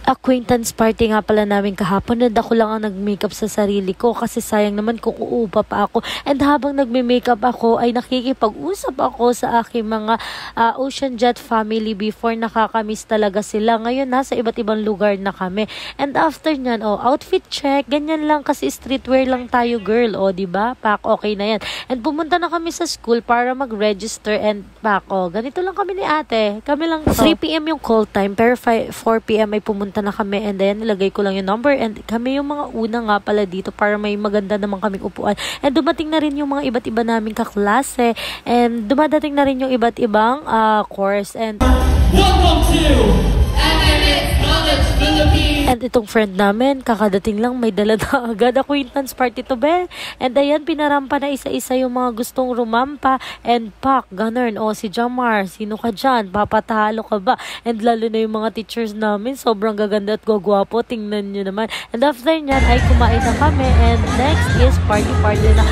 Acquaintance party nga pala namin kahapon and ako lang ang nag-makeup sa sarili ko kasi sayang naman kung uupa pa ako. And habang nagme-makeup ako ay nakikipag-usap ako sa aking mga Ocean Jet family before. Nakakamiss talaga sila. Ngayon nasa iba't ibang lugar na kami. And after nyan, outfit check. Ganyan lang kasi streetwear lang tayo girl. Diba? Pak, okay na yan. And pumunta na kami sa school para mag-register and pak, ganito lang kami ni ate. Kami lang 3 p.m. yung call time pero 4 p.m. ay pumunta na kami and then nilagay ko lang yung number and kami yung mga una nga pala dito para may maganda naman kaming upuan. And dumating na rin yung mga iba't iba naming kaklase and dumadating na rin yung iba't ibang course. And welcome to MNX College Philippines! And itong friend namin, kakadating lang may dala na agad acquaintance party to be. And ayan, pinarampa na isa-isa yung mga gustong rumampa. And pak, ganun, si Jamar, sino ka dyan? Papatalo ka ba? And lalo na yung mga teachers namin, sobrang gaganda at gagwapo. Tingnan nyo naman. And after nyan, ay kumain na kami. And next is party na.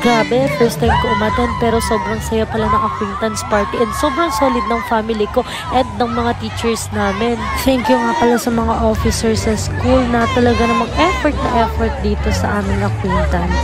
Grabe, first time ko umattend pero sobrang saya pala ng acquaintance party and sobrang solid ng family ko at ng mga teachers namin. Thank you nga pala sa mga officers sa school na talaga namang effort dito sa aming acquaintance.